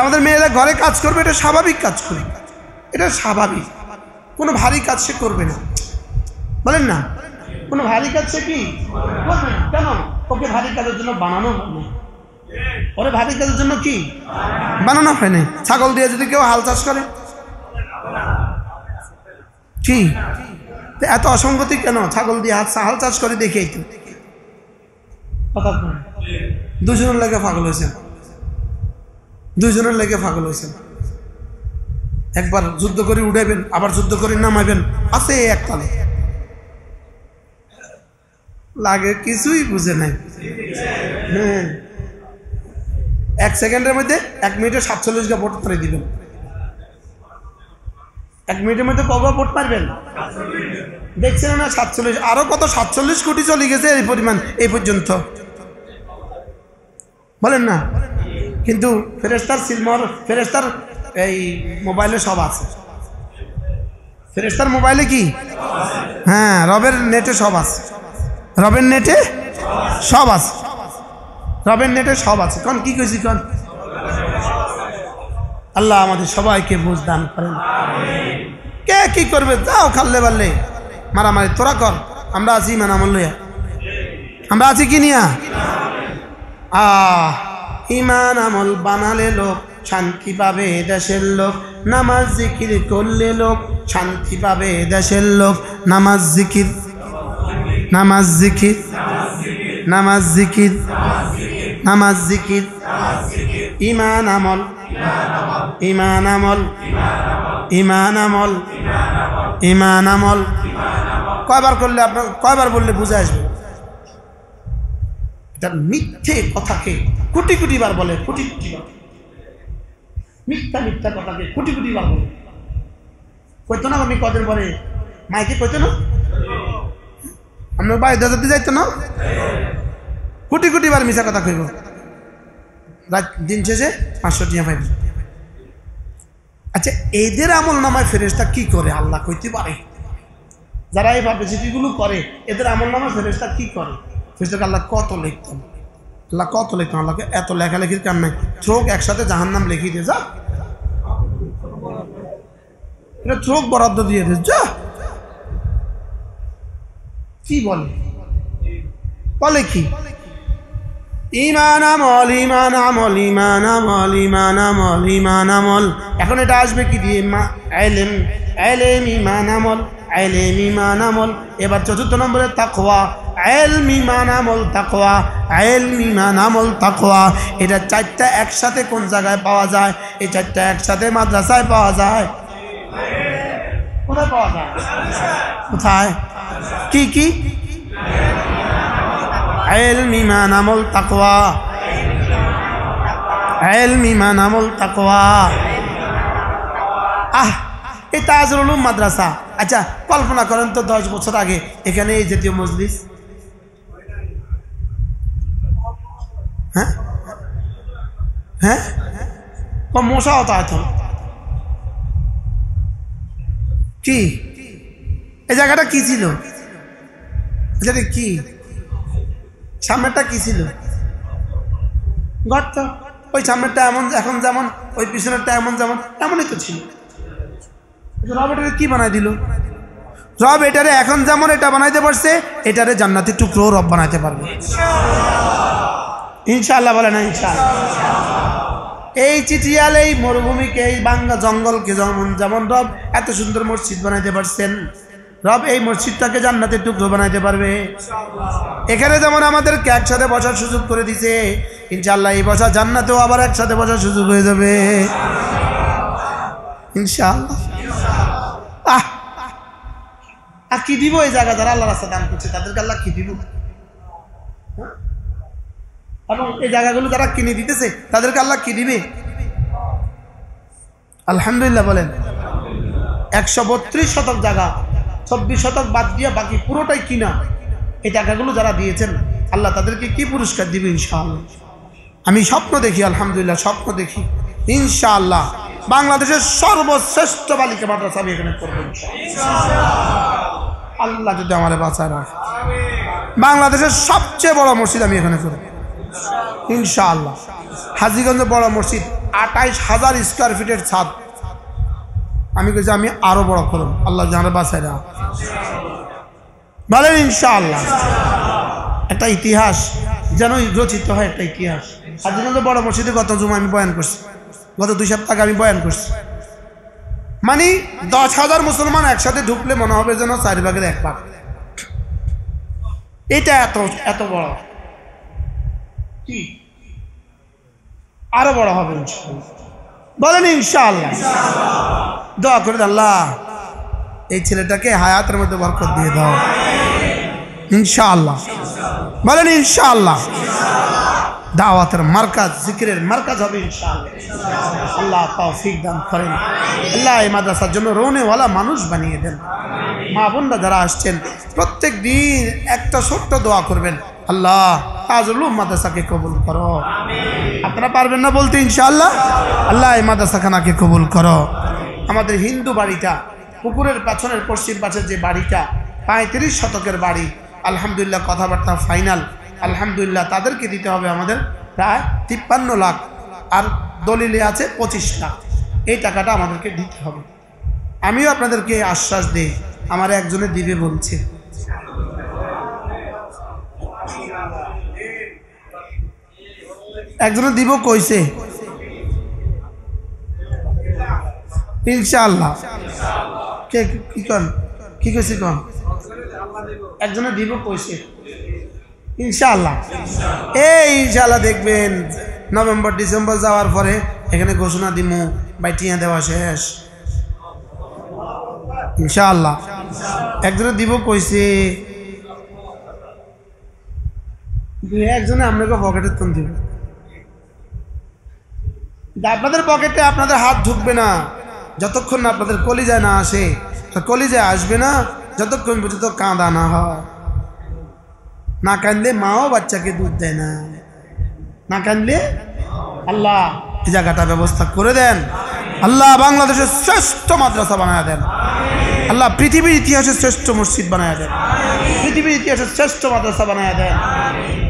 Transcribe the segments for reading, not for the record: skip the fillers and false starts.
আমাদের মেয়েরা ঘরে কাজ করবে, এটা স্বাভাবিক কাজ করবে, এটা স্বাভাবিক, কোনো ভারী কাজ সে করবে না, বলেন না? কোনো ভারী কাজ সে কি করবে না। কেন? ওকে ভারী কাজের জন্য বানানো হয়নি, ওরে ভারী কাজের জন্য কি বানানো হয়নি। ছাগল দিয়ে যদি কেউ হাল চাষ করে, কি এত অসঙ্গতি কেন? ছাগল দিয়ে হাল চাষ করে দেখেই তো দুজনের লেগে পাগল হয়েছেন, দুজনের লেগে পাগল হয়েছেন। একবার যুদ্ধ করে উঠাইবেন, আবার যুদ্ধ করে নামাইবেন, আছে একতালে লাগে, কিছুই বুঝে নাই। হ্যাঁ, 1 সেকেন্ডের মধ্যে 1 মিনিটে 47 গা ভোট করে দিবেন। 1 মিনিটের মধ্যে কত ভোট পারবেন দেখছেন না? 47, আরো কত 47 কোটি চলে গেছে এই পরিমাণ এই পর্যন্ত, বলেন না? কিন্তু ফেরেশতার সিলমর, ফেরেশতার এই মোবাইলে সব আছে, ফেরেশতার মোবাইলে কি? হ্যাঁ, রবের নেটে সব আছে, রবের নেটে সব আছে, রবের নেটে সব আছে। কোন কি কইছি? কোন আল্লাহ আমাদের সবাইকে বুঝ দান করেন। কে কি করবে যাও, খাললে বাললে মারামারি তোরা কর, আমরা আছি ইমান আমল লইয়া, আমরা আছি কি নিয়া? ইমান আমল বানালে লোক শান্তি পাবে দেশের লোক, নামাজ জিকির করলে লোক শান্তি পাবে দেশের লোক। নামাজ জিকির, নামাজ জিকির, নামাজ জিকির, নামাজ জিকির, ইমান আমল, ইমান আমল, ইমান আমল, ইমান আমল। কয়বার করলে আপনার, কয়বার বললে বুঝে আসবে? এটা মিথ্যে কথাকে কোটি কোটি বার বলে, কোটি কোটি বার মিথ্যা মিথ্যা কথাকে কোটি কোটি বার বলে। কইতো না আমি কদিন পরে মাইকে, কইতো না আপনার বাড়ি দাদাতে যাইতো না, কোটি কোটি বার মিছা কথা কইব, রাত দিন শেষে 500 টাকা পাইব। আচ্ছা, এদের আমল নামায় ফেরেশতা কি করে আল্লাহ কইতে পারে? যারা এই পাবলিসিটিগুলো করে, এদের আমল নামায় ফেরেশতা কি করে? ফেরেশতাকে আল্লাহ কত লিখতাম, আল্লাহ কত লিখতাম, আল্লাহকে এত লেখালেখির কাম নাই, চোখ একসাথে জাহান্নাম লিখিয়ে দিয়ে যা, এটা চোখ বরাদ্দ দিয়ে দে যা। কি বলে? বলে কি? ইমান আমল, ইমান আমল, ইমান আমল, ইমান আমল, ইমান আমল। এখন এটা আসবে কি দিয়ে? ইলম, ইলম, ইমান আমল, ইলম, ইমান আমল। এবার 4র্থ নম্বরে তাকওয়া, ইলম, ইমান আমল, তাকওয়া, ইলম, ইমান আমল, তাকওয়া। এটা 4টা একসাথে কোন জায়গায় পাওয়া যায়? এই 4টা একসাথে মাদ্রাসায় পাওয়া যায়। কোথায় পাওয়া যায়? কোথায়? কি কি? ইলম, ইমান আমল, তাকওয়া, ইলম, ইমান আমল, তাকওয়া। এই তাজুল উলুম মাদ্রাসা। আচ্ছা, কল্পনা করেন তো 10 বছর আগে এখানে এই জাতীয় মজলিস, হ্যাঁ হ্যাঁ, কম মশা হতো এখন। কি এই জায়গাটা কি ছিল? এটা কি সামনেরটা কি ছিল? গর্ত। ওই সামনেরটা এমন এখন যেমন, ওই পিছনেরটা এমন যেমন, এমনই তো ছিল। রব এটারে কি বানাই দিল? রব এটারে এখন যেমন এটা বানাইতে পারছে, এটারে জান্নাতি টুকরো রব বানাইতে পারবে ইনশাআল্লাহ। বলে না ইনশাআল্লাহ? এই চিঠিয়াল, এই মরুভূমিকে, এই বাঙ্গা জঙ্গলকে যেমন যেমন রব এত সুন্দর মসজিদ বানাইতে পারছেন, রব এই মসজিদটাকে জান্নাতের টুকরো বানাইতে পারবে। এখানে যেমন আমাদেরকে একসাথে বসার সুযোগ করে দিছে, ইনশাআল্লাহ এই বসা জান্নাতেও আবার একসাথে বসার সুযোগ হয়ে যাবে ইনশাআল্লাহ। কি দিব এই জায়গা যারা আল্লাহ রাস্তা দান করছে, তাদেরকে আল্লাহ কি দিব? এবং এই জায়গাগুলো যারা কিনে দিতেছে, তাদেরকে আল্লাহ কি দিবে? আলহামদুলিল্লাহ বলেন। 132 শতক জায়গা, 24 শতক বাদ দিয়ে বাকি পুরোটাই কিনা। এই টাকাগুলো যারা দিয়েছেন, আল্লাহ তাদেরকে কি পুরস্কার দিবে ইনশাআল্লাহ। আমি স্বপ্ন দেখি, আলহামদুলিল্লাহ স্বপ্ন দেখি, ইনশাআল্লাহ বাংলাদেশের সর্বশ্রেষ্ঠ বালিকা মাদ্রাসা আমি এখানে করবো আল্লাহ যদি আমারে বাঁচায় রাখে। বাংলাদেশের সবচেয়ে বড় মসজিদ আমি এখানে করব ইনশাআল্লাহ। হাজীগঞ্জে বড় মসজিদ 28,000 স্কোয়ার ফিটের ছাদ। আমি কইছি আমি আরো বড় করব, আল্লাহ জানে বাঁচায় না। বলেন ইনশাআল্লাহ। একটা ইতিহাস যেন রচিত হয়, একটা ইতিহাস। আর যেন বড় মসজিদে গত জুমা আমি বয়ান করছি, গত 2 সপ্তাহ আগে আমি বয়ান করছি। মানে 10,000 মুসলমান একসাথে ঢুকলে মনে হবে যেন 4 ভাগের 1 ভাগ। এটা এত এত বড়, কি আরো বড় হবে ইনশাআল্লাহ। বলেন ইনশাআল্লাহ। দোয়া করে আল্লাহ এই ছেলেটাকে হায়াতের মধ্যে বরকত দিয়ে দাও ইনশাআল্লাহ। বলেন ইনশাআল্লাহ। দাওয়াতের মার্কাজ, জিকিরের মার্কাজ হবে ইনশাআল্লাহ। আল্লাহ তৌফিক দান করেন। আল্লাহ এই মাদ্রাসার জন্য রওনেওয়ালা মানুষ বানিয়ে দেন। মা বোনরা যারা আসছেন প্রত্যেক দিন একটা ছোট্ট দোয়া করবেন, আল্লাহ তাজুল উলুম মাদ্রাসাকে কবুল করো। আপনারা পারবেন না বলতে ইনশাআল্লাহ? আল্লাহ এই মাদ্রাসাখানাকে কবুল করো। আমাদের হিন্দু বাড়িটা, পুকুরের পেছনের পশ্চিম পাশের যে বাড়িটা, 35 শতকের বাড়ি, আলহামদুলিল্লাহ কথাবার্তা ফাইনাল। আলহামদুলিল্লাহ তাদেরকে দিতে হবে আমাদের প্রায় 53 লাখ, আর দলিলে আছে 25 লাখ। এই টাকাটা আমাদেরকে দিতে হবে। আমিও আপনাদেরকে আশ্বাস দিই, আমার একজনে দিবে বলছে। একজনে দিব কইছে ইনশাআল্লাহ। কে কি কন, কি কইছে কন? একজনে দিব কইছে ইনশাআল্লাহ। এই ইনশাআল্লাহ দেখবেন নভেম্বর ডিসেম্বর যাওয়ার পরে এখানে ঘোষণা দিমু বাইটিয়া দেওয়া শেষ ইনশাআল্লাহ। একজনে দিব কইছে, একজনে আপনাকে পকেটের তন দিব। আপনাদের পকেটে আপনাদের হাত ঢুকবে না যতক্ষণ না আপনাদের কলিজায় না আসে। কলিজায় আসবে না যতক্ষণ পর্যন্ত কাঁদা না হয়। না কাঁদলে মাও বাচ্চাকে দুধ দেয় না, না কাঁদলে। আল্লাহ এই জায়গাটা ব্যবস্থা করে দেন। আল্লাহ বাংলাদেশের শ্রেষ্ঠ মাদ্রাসা বানায় দেন। আল্লাহ পৃথিবীর ইতিহাসে শ্রেষ্ঠ মসজিদ বানায় দেন, পৃথিবীর ইতিহাসে শ্রেষ্ঠ মাদ্রাসা বানায় দেন।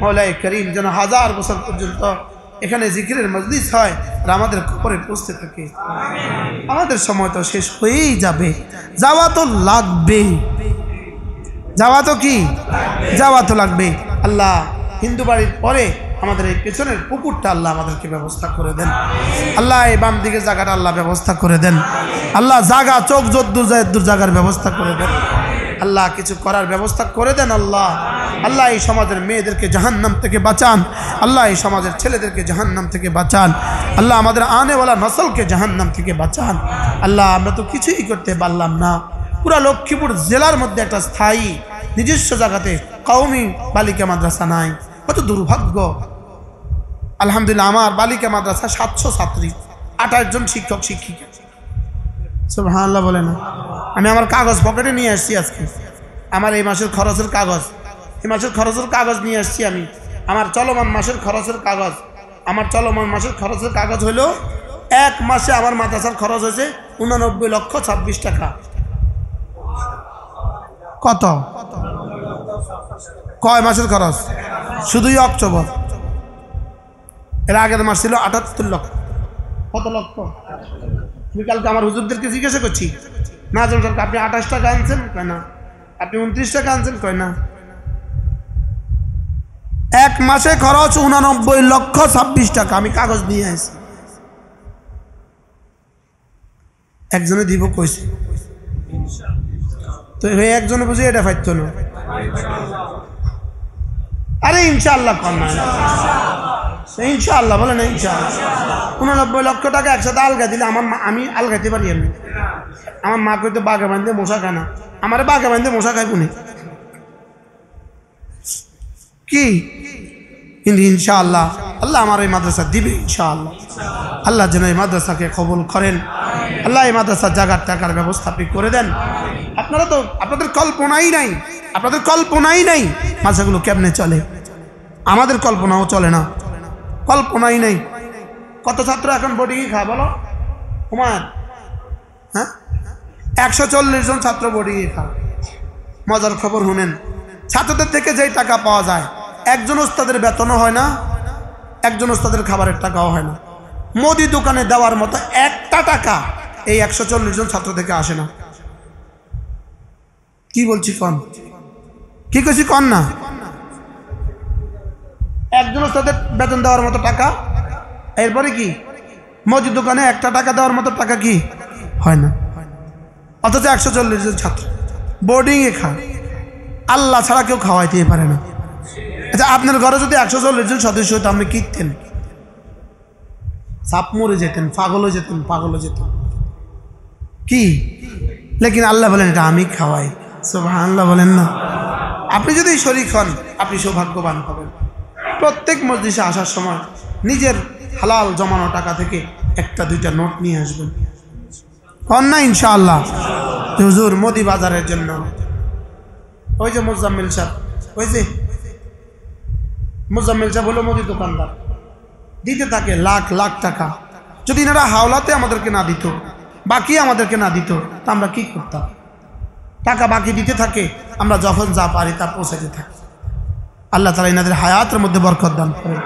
মওলাই করিম যেন 1000 বছর পর্যন্ত এখানে জিকিরের মজলিস হয় আর আমাদের কবরে পৌঁছতে থাকে। আমাদের সময় তো শেষ হয়েই যাবে, যাওয়া তো লাগবে, যাওয়া তো কি, যাওয়া তো লাগবে। আল্লাহ হিন্দু বাড়ির পরে আমাদের এই পেছনের পুকুরটা আল্লাহ আমাদেরকে ব্যবস্থা করে দেন। আল্লাহ এই বাম দিকে জায়গাটা আল্লাহ ব্যবস্থা করে দেন। আল্লাহ জায়গা চোখ যদ্দূর যায় দূর জায়গার ব্যবস্থা করে দেন। আল্লাহ কিছু করার ব্যবস্থা করে দেন। আল্লাহ আল্লাহ এই সমাজের মেয়েদেরকে জাহান্নাম থেকে বাঁচান। আল্লাহ এই সমাজের ছেলেদেরকে জাহান্নাম থেকে বাঁচান। আল্লাহ আমাদের আনেওয়ালা নসলকে জাহান্নাম থেকে বাঁচান। আল্লাহ আমরা তো কিছুই করতে পারলাম না। পুরা লক্ষ্মীপুর জেলার মধ্যে একটা স্থায়ী নিজস্ব জায়গাতে কওমি বালিকা মাদ্রাসা নাই, কত দুর্ভাগ্য। আলহামদুলিল্লাহ আমার বালিকা মাদ্রাসা 700 ছাত্রী, 28 জন শিক্ষক শিক্ষিকা। সুবহানাল্লাহ বলে না। আমি আমার কাগজ পকেটে নিয়ে আসছি আজকে, আমার এই মাসের খরচের কাগজ, এই মাসের খরচের কাগজ নিয়ে আসছি আমি। আমার চলমান মাসের খরচের কাগজ, আমার চলমান মাসের খরচের কাগজ হলো 1 মাসে আমার মাদ্রাসার খরচ হয়েছে 89,26,000 টাকা। কত? কয় মাসের খরচ? শুধুই অক্টোবর। এর আগের মাস ছিল 78 লক্ষ। কত লক্ষ? আমি কালকে আমার হুজুরদেরকে জিজ্ঞাসা করছি, না জানতাম আপনি 28 টাকা আনছেন, কয় না। আপনি 29 টাকা আনছেন, কয় না। 1 মাসে খরচ 89,26,000 টাকা। আমি কাগজ নিয়ে আসি। একজনে দিব কইছে, তো একজনে বুঝে এটা ফাইতো না। আরে ইনশাআল্লাহ কর না, ইনশাআল্লাহ বলে না। ইনশাআল্লাহ 89 লক্ষ টাকা একসাথে আলগা দিলে আমি আলগাইতে পারি। আমি আমার মা কইতে বাঘে বাঁধতে মশা খায় না, আমার বাঘে বাঁধতে মশা খায় পুনে কি। কিন্তু ইনশাআল্লাহ আল্লাহ আমার এই মাদ্রাসা দিবে ইনশাআল্লাহ। আল্লাহ যেন এই মাদ্রাসাকে কবুল করেন। আল্লাহ এই মাদ্রাসার জায়গার টাকার ব্যবস্থা আপনি করে দেন। আপনারা তো আপনাদের কল্পনাই নাই, আপনাদের কল্পনাই নাই মাদ্রাসাগুলো কেমনে চলে। আমাদের কল্পনাও চলে না, কল্পনাই নেই। কত ছাত্র এখন বোর্ডিংয়ে খায় বলো হুমায়ুন? হ্যাঁ 140 জন ছাত্র বোর্ডিংয়ে খায়। মজার খবর শুনেন, ছাত্রদের থেকে যেই টাকা পাওয়া যায় একজন ওস্তাদের বেতনও হয় না, একজন ওস্তাদের খাবারের টাকাও হয় না। মুদি দোকানে দেওয়ার মতো একটা টাকা এই 140 জন ছাত্র থেকে আসে না। কি বলছি কন, কি কইছি কন না? একজন ওস্তাদের বেতন দেওয়ার মতো টাকা, এরপরে কি মুদি দোকানে একটা টাকা দেওয়ার মতো টাকা কি হয় না। অথচ 140 জন ছাত্র বোর্ডিংয়ে খায়, আল্লাহ ছাড়া কেউ খাওয়াইতে পারে না। আচ্ছা, আপনার ঘরে যদি 140 জন সদস্য হতো, আপনি কিনতেন, সাপ মরে যেতেন, পাগল হয়ে যেতেন কি? লেকিন আল্লাহ বলেন এটা আমি খাওয়াই। সুবহানাল্লাহ বলেন না? আপনি যদি শরীক হন, আপনি সৌভাগ্যবান হবেন। প্রত্যেক মজলিসে আসার সময় নিজের হালাল জমানো টাকা থেকে একটা দুইটা নোট নিয়ে আসবেন। কন না ইনশাআল্লাহ? হুজুর মোদি বাজারের জন্য, ওই যে মুজাম্মিল সাহেব, ওই যে মুজাম্মিল সাহেব হলো মোদি দোকানদার, দিতে থাকে লাখ লাখ টাকা। যদি এনারা হাওলাতে আমাদেরকে না দিত, বাকি আমাদেরকে না দিত, তা আমরা কি করতাম? টাকা বাকি দিতে থাকে, আমরা যখন যা পারি তা পৌঁছাতে থাকি। আল্লাহ তাআলা এনাদের হায়াতের মধ্যে বরকত দান করেন।